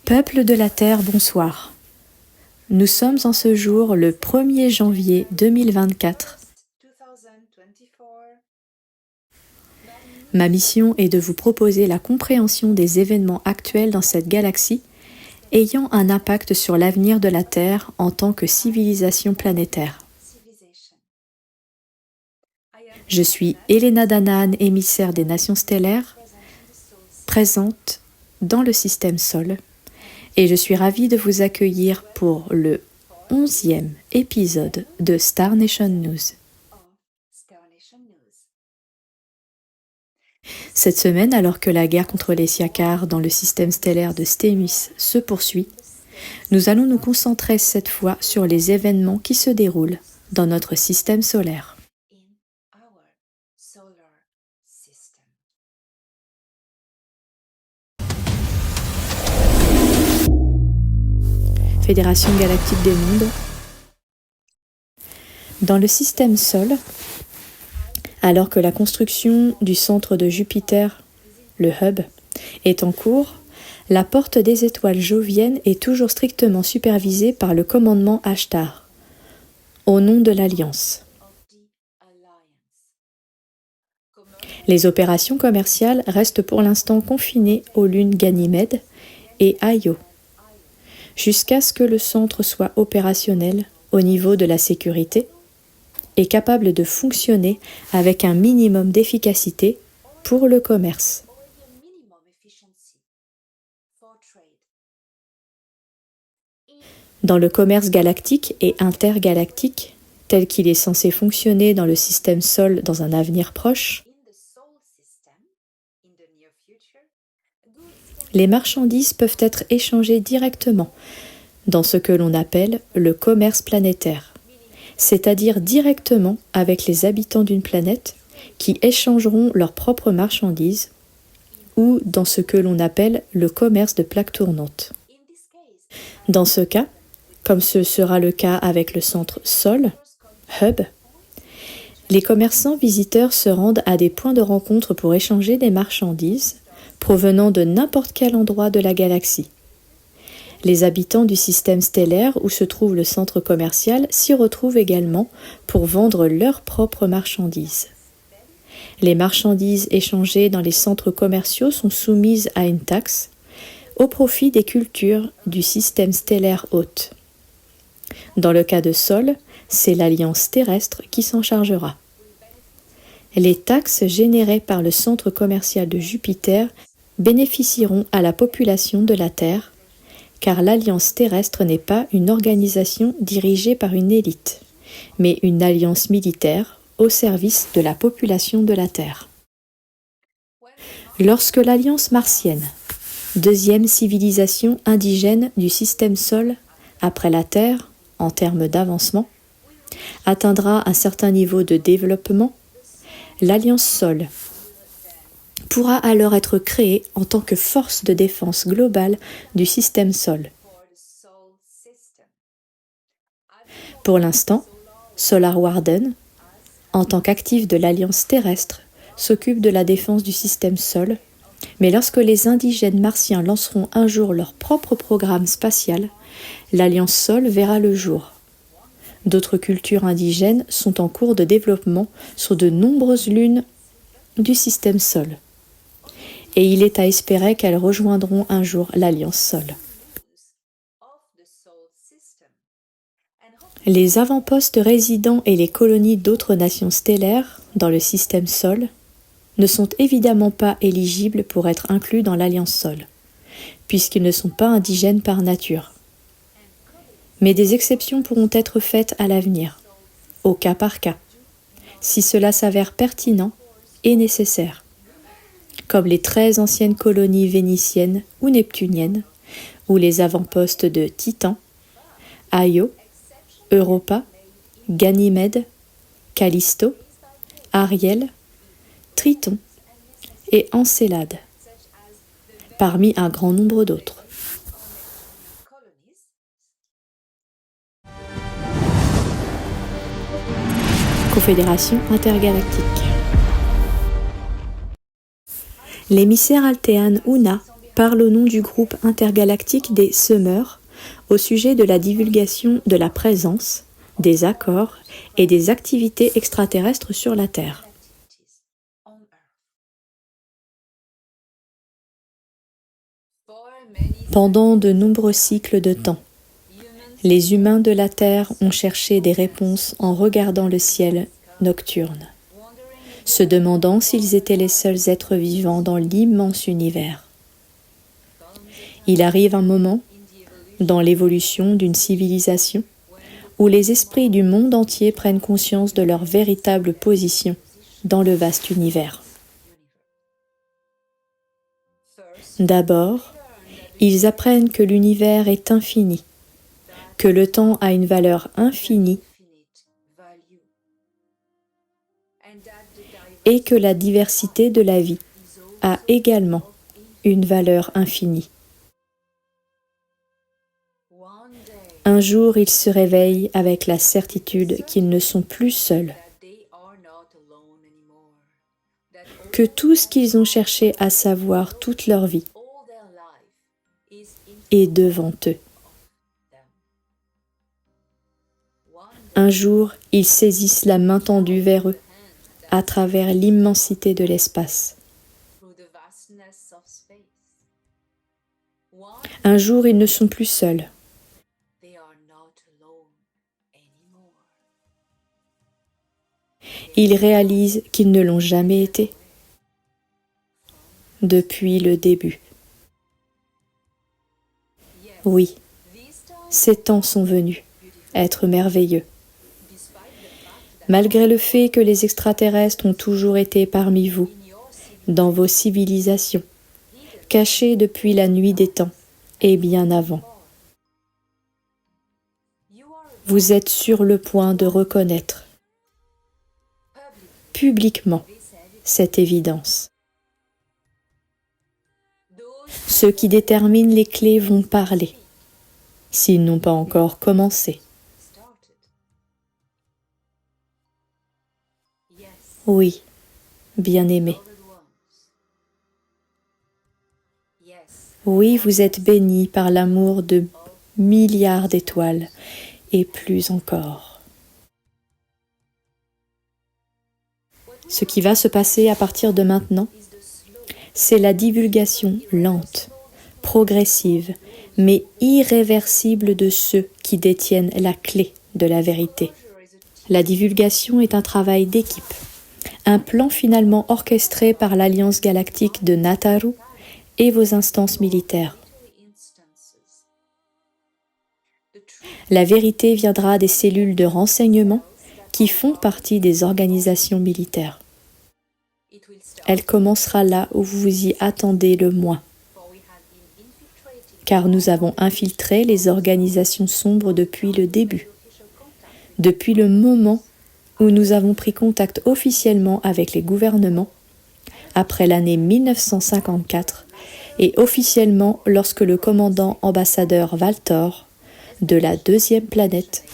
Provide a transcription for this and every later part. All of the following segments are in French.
Peuple de la Terre, bonsoir. Nous sommes en ce jour le 1er janvier 2024. Ma mission est de vous proposer la compréhension des événements actuels dans cette galaxie ayant un impact sur l'avenir de la Terre en tant que civilisation planétaire. Je suis Elena Danaan, émissaire des Nations Stellaires, présente dans le système Sol, et je suis ravie de vous accueillir pour le 11e épisode de Star Nation News. Cette semaine, alors que la guerre contre les Siakars dans le système stellaire de Stémis se poursuit, nous allons nous concentrer cette fois sur les événements qui se déroulent dans notre système solaire. Fédération galactique des mondes. Dans le système Sol, alors que la construction du centre de Jupiter, le hub, est en cours, la porte des étoiles joviennes est toujours strictement supervisée par le commandement Ashtar, au nom de l'Alliance. Les opérations commerciales restent pour l'instant confinées aux lunes Ganymède et Io, jusqu'à ce que le centre soit opérationnel au niveau de la sécurité et capable de fonctionner avec un minimum d'efficacité pour le commerce. Dans le commerce galactique et intergalactique, tel qu'il est censé fonctionner dans le système Sol dans un avenir proche, les marchandises peuvent être échangées directement dans ce que l'on appelle le commerce planétaire, c'est-à-dire directement avec les habitants d'une planète qui échangeront leurs propres marchandises, ou dans ce que l'on appelle le commerce de plaques tournantes. Dans ce cas, comme ce sera le cas avec le centre Sol, Hub, les commerçants visiteurs se rendent à des points de rencontre pour échanger des marchandises provenant de n'importe quel endroit de la galaxie. Les habitants du système stellaire où se trouve le centre commercial s'y retrouvent également pour vendre leurs propres marchandises. Les marchandises échangées dans les centres commerciaux sont soumises à une taxe au profit des cultures du système stellaire hôte. Dans le cas de Sol, c'est l'Alliance terrestre qui s'en chargera. Les taxes générées par le centre commercial de Jupiter bénéficieront à la population de la Terre, car l'Alliance terrestre n'est pas une organisation dirigée par une élite, mais une alliance militaire au service de la population de la Terre. Lorsque l'Alliance martienne, deuxième civilisation indigène du système Sol après la Terre en termes d'avancement, atteindra un certain niveau de développement, l'Alliance Sol pourra alors être créée en tant que force de défense globale du système Sol. Pour l'instant, Solar Warden, en tant qu'actif de l'Alliance terrestre, s'occupe de la défense du système Sol, mais lorsque les indigènes martiens lanceront un jour leur propre programme spatial, l'Alliance Sol verra le jour. D'autres cultures indigènes sont en cours de développement sur de nombreuses lunes du système Sol. Et il est à espérer qu'elles rejoindront un jour l'Alliance Sol. Les avant-postes résidents et les colonies d'autres nations stellaires dans le système Sol ne sont évidemment pas éligibles pour être inclus dans l'Alliance Sol, puisqu'ils ne sont pas indigènes par nature. Mais des exceptions pourront être faites à l'avenir, au cas par cas, si cela s'avère pertinent et nécessaire, comme les très anciennes colonies vénitiennes ou neptuniennes, ou les avant-postes de Titan, Io, Europa, Ganymède, Callisto, Ariel, Triton et Encélade, parmi un grand nombre d'autres. Confédération intergalactique. L'émissaire altéane Una parle au nom du groupe intergalactique des Semeurs au sujet de la divulgation de la présence, des accords et des activités extraterrestres sur la Terre. Pendant de nombreux cycles de temps, les humains de la Terre ont cherché des réponses en regardant le ciel nocturne, se demandant s'ils étaient les seuls êtres vivants dans l'immense univers. Il arrive un moment, dans l'évolution d'une civilisation, où les esprits du monde entier prennent conscience de leur véritable position dans le vaste univers. D'abord, ils apprennent que l'univers est infini, que le temps a une valeur infinie et que la diversité de la vie a également une valeur infinie. Un jour, ils se réveillent avec la certitude qu'ils ne sont plus seuls, que tout ce qu'ils ont cherché à savoir toute leur vie est devant eux. Un jour, ils saisissent la main tendue vers eux, à travers l'immensité de l'espace. Un jour, ils ne sont plus seuls. Ils réalisent qu'ils ne l'ont jamais été, depuis le début. Oui, ces temps sont venus, être merveilleux. Malgré le fait que les extraterrestres ont toujours été parmi vous, dans vos civilisations, cachés depuis la nuit des temps et bien avant. Vous êtes sur le point de reconnaître publiquement cette évidence. Ceux qui déterminent les clés vont parler, s'ils n'ont pas encore commencé. Oui, bien-aimés. Oui, vous êtes bénis par l'amour de milliards d'étoiles et plus encore. Ce qui va se passer à partir de maintenant, c'est la divulgation lente, progressive, mais irréversible de ceux qui détiennent la clé de la vérité. La divulgation est un travail d'équipe, un plan finalement orchestré par l'Alliance galactique de Nataru et vos instances militaires. La vérité viendra des cellules de renseignement qui font partie des organisations militaires. Elle commencera là où vous vous y attendez le moins, car nous avons infiltré les organisations sombres depuis le début, depuis le moment où nous avons pris contact officiellement avec les gouvernements, après l'année 1954, et officiellement lorsque le commandant ambassadeur Valtor, de la deuxième planète,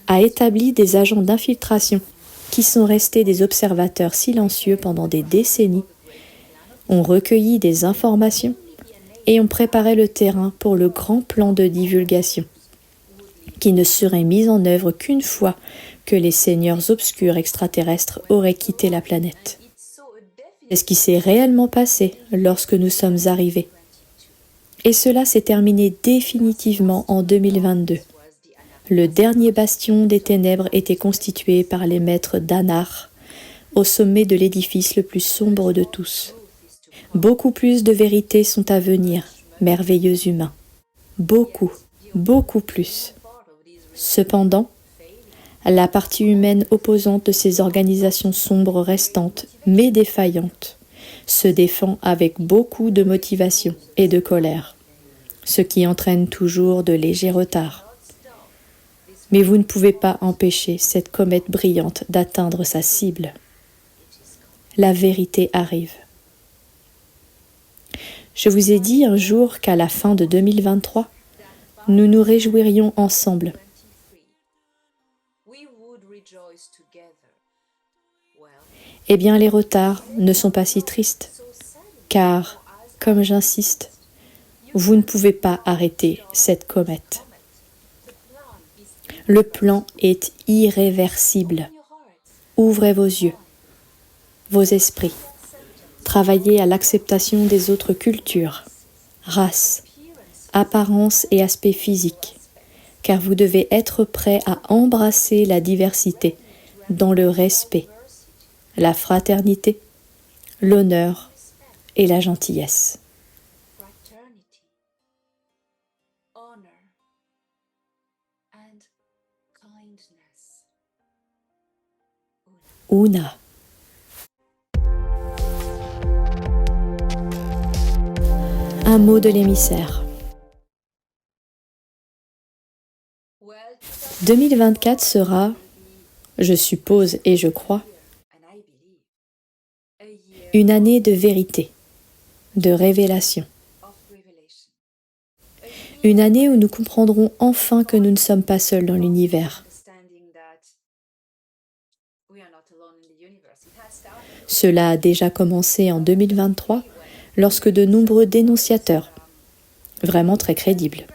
a établi des agents d'infiltration qui sont restés des observateurs silencieux pendant des décennies, ont recueilli des informations et ont préparé le terrain pour le grand plan de divulgation, qui ne serait mis en œuvre qu'une fois que les seigneurs obscurs extraterrestres auraient quitté la planète. C'est ce qui s'est réellement passé lorsque nous sommes arrivés. Et cela s'est terminé définitivement en 2022. Le dernier bastion des ténèbres était constitué par les maîtres d'Anar, au sommet de l'édifice le plus sombre de tous. Beaucoup plus de vérités sont à venir, merveilleux humains. Beaucoup, beaucoup plus. Cependant, la partie humaine opposante de ces organisations sombres restantes, mais défaillantes, se défend avec beaucoup de motivation et de colère, ce qui entraîne toujours de légers retards. Mais vous ne pouvez pas empêcher cette comète brillante d'atteindre sa cible. La vérité arrive. Je vous ai dit un jour qu'à la fin de 2023, nous nous réjouirions ensemble. Eh bien, les retards ne sont pas si tristes, car comme j'insiste, vous ne pouvez pas arrêter cette comète. Le plan est irréversible. Ouvrez vos yeux, vos esprits. Travaillez à l'acceptation des autres cultures, races, apparences et aspects physiques, car vous devez être prêt à embrasser la diversité dans le respect, la fraternité, l'honneur et la gentillesse. Una. Un mot de l'émissaire. 2024 sera, je suppose et je crois, une année de vérité, de révélation. Une année où nous comprendrons enfin que nous ne sommes pas seuls dans l'univers. Cela a déjà commencé en 2023 lorsque de nombreux dénonciateurs, vraiment très crédibles,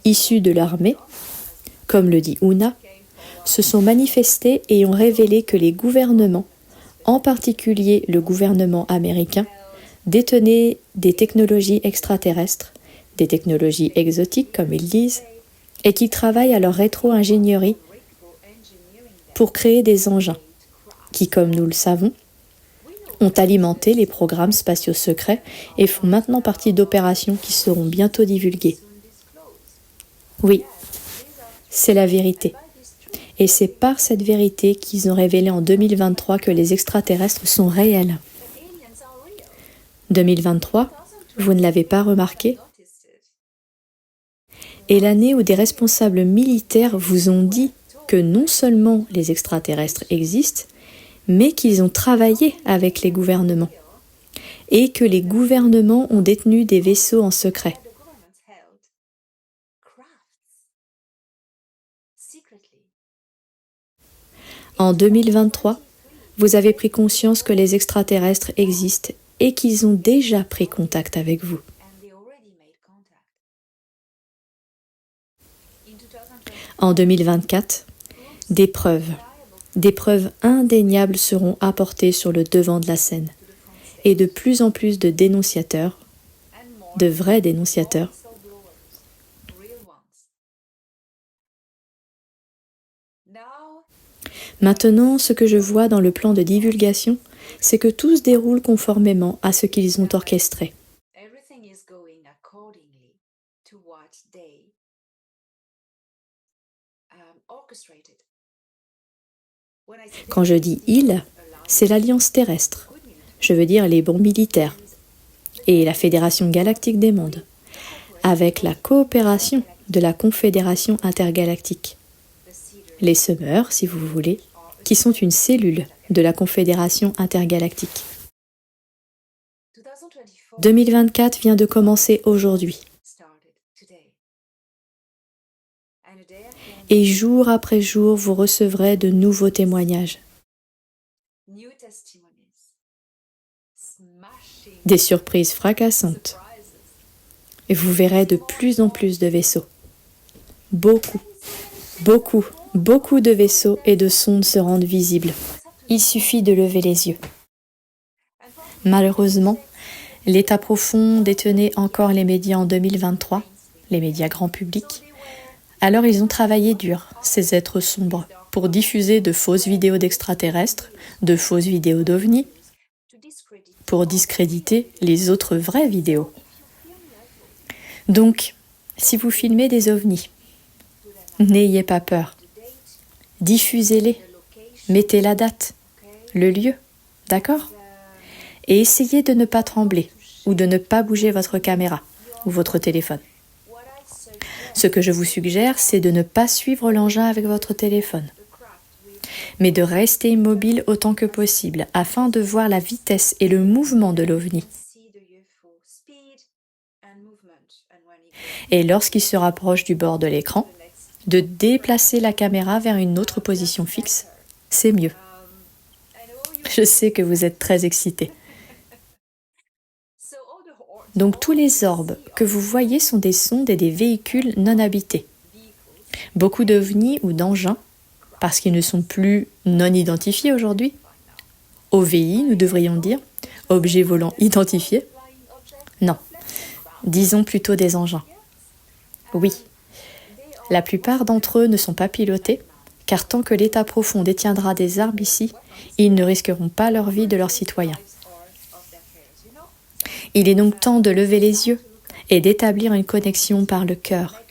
issus de l'armée, comme le dit Una, se sont manifestés et ont révélé que les gouvernements, en particulier le gouvernement américain, détenaient des technologies extraterrestres, des technologies exotiques comme ils disent, et qui travaillent à leur rétro-ingénierie pour créer des engins qui, comme nous le savons, ont alimenté les programmes spatiaux secrets et font maintenant partie d'opérations qui seront bientôt divulguées. Oui, c'est la vérité. Et c'est par cette vérité qu'ils ont révélé en 2023 que les extraterrestres sont réels. 2023, vous ne l'avez pas remarqué? Est l'année où des responsables militaires vous ont dit que non seulement les extraterrestres existent, mais qu'ils ont travaillé avec les gouvernements et que les gouvernements ont détenu des vaisseaux en secret. En 2023, vous avez pris conscience que les extraterrestres existent et qu'ils ont déjà pris contact avec vous. En 2024, des preuves indéniables seront apportées sur le devant de la scène. Et de plus en plus de dénonciateurs, de vrais dénonciateurs, maintenant, ce que je vois dans le plan de divulgation, c'est que tout se déroule conformément à ce qu'ils ont orchestré. Quand je dis « ils », c'est l'Alliance terrestre, je veux dire les bons militaires, et la Fédération galactique des mondes, avec la coopération de la Confédération intergalactique. Les Summers, si vous voulez, qui sont une cellule de la Confédération intergalactique. 2024 vient de commencer aujourd'hui. Et jour après jour, vous recevrez de nouveaux témoignages. Des surprises fracassantes. Et vous verrez de plus en plus de vaisseaux. Beaucoup de vaisseaux et de sondes se rendent visibles. Il suffit de lever les yeux. Malheureusement, l'État profond détenait encore les médias en 2023, les médias grand public. Alors ils ont travaillé dur, ces êtres sombres, pour diffuser de fausses vidéos d'extraterrestres, de fausses vidéos d'ovnis, pour discréditer les autres vraies vidéos. Donc, si vous filmez des ovnis, n'ayez pas peur. Diffusez-les, mettez la date, le lieu, d'accord? Et essayez de ne pas trembler ou de ne pas bouger votre caméra ou votre téléphone. Ce que je vous suggère, c'est de ne pas suivre l'engin avec votre téléphone, mais de rester immobile autant que possible afin de voir la vitesse et le mouvement de l'OVNI. Et lorsqu'il se rapproche du bord de l'écran, de déplacer la caméra vers une autre position fixe, c'est mieux. Je sais que vous êtes très excités. Donc tous les orbes que vous voyez sont des sondes et des véhicules non habités. Beaucoup d'ovnis ou d'engins, parce qu'ils ne sont plus non identifiés aujourd'hui. OVI, nous devrions dire, objets volants identifiés. Non, disons plutôt des engins. Oui, la plupart d'entre eux ne sont pas pilotés, car tant que l'État profond détiendra des armes ici, ils ne risqueront pas leur vie de leurs citoyens. Il est donc temps de lever les yeux et d'établir une connexion par le cœur.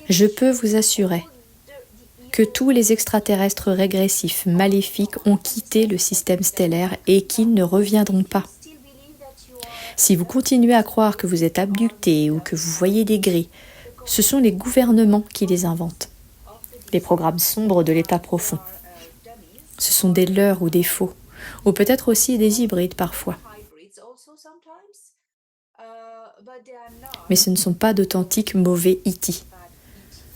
Je peux vous assurer que tous les extraterrestres régressifs maléfiques ont quitté le système stellaire et qu'ils ne reviendront pas. Si vous continuez à croire que vous êtes abducté ou que vous voyez des gris, ce sont les gouvernements qui les inventent. Les programmes sombres de l'état profond. Ce sont des leurres ou des faux, ou peut-être aussi des hybrides parfois. Mais ce ne sont pas d'authentiques mauvais E.T.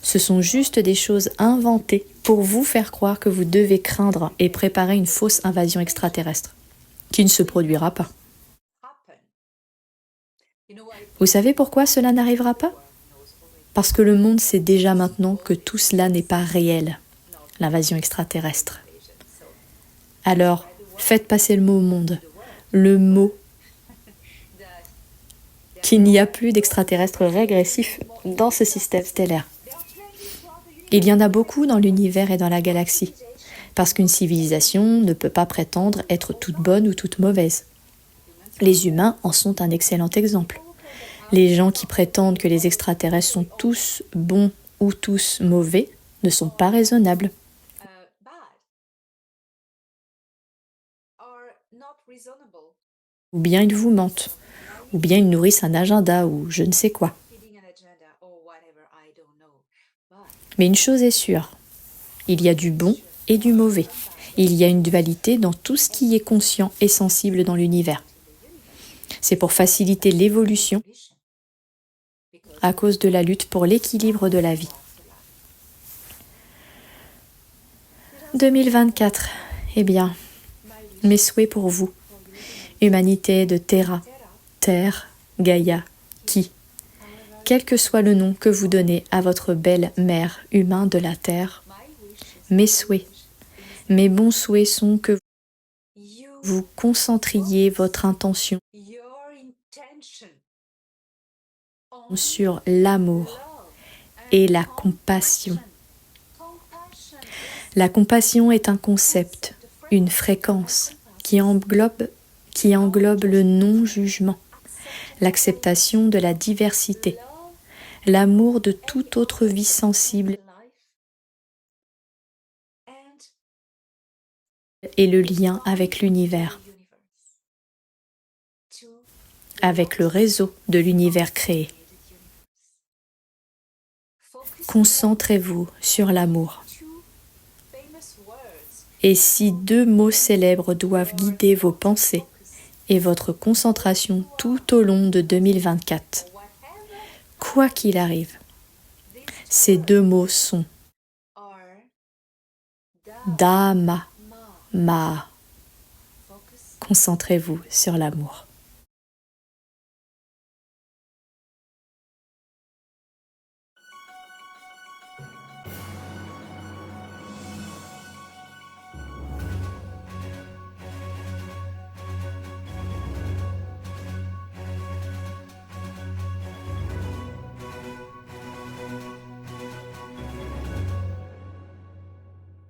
Ce sont juste des choses inventées pour vous faire croire que vous devez craindre et préparer une fausse invasion extraterrestre, qui ne se produira pas. Vous savez pourquoi cela n'arrivera pas ? Parce que le monde sait déjà maintenant que tout cela n'est pas réel, l'invasion extraterrestre. Alors, faites passer le mot au monde, le mot qu'il n'y a plus d'extraterrestres régressifs dans ce système stellaire. Il y en a beaucoup dans l'univers et dans la galaxie, parce qu'une civilisation ne peut pas prétendre être toute bonne ou toute mauvaise. Les humains en sont un excellent exemple. Les gens qui prétendent que les extraterrestres sont tous bons ou tous mauvais ne sont pas raisonnables. Ou bien ils vous mentent, ou bien ils nourrissent un agenda ou je ne sais quoi. Mais une chose est sûre, il y a du bon et du mauvais. Il y a une dualité dans tout ce qui est conscient et sensible dans l'univers. C'est pour faciliter l'évolution à cause de la lutte pour l'équilibre de la vie. 2024, eh bien, mes souhaits pour vous. Humanité de Terra, Terre, Gaïa, Ki. Quel que soit le nom que vous donnez à votre belle mère humain de la Terre, mes souhaits, mes bons souhaits sont que vous concentriez votre intention sur l'amour et la compassion. La compassion est un concept, une fréquence qui englobe le non-jugement, l'acceptation de la diversité, l'amour de toute autre vie sensible et le lien avec l'univers, avec le réseau de l'univers créé. Concentrez-vous sur l'amour. Et si 2 mots célèbres doivent guider vos pensées et votre concentration tout au long de 2024, quoi qu'il arrive, ces 2 mots sont Dhamma, Ma. Concentrez-vous sur l'amour.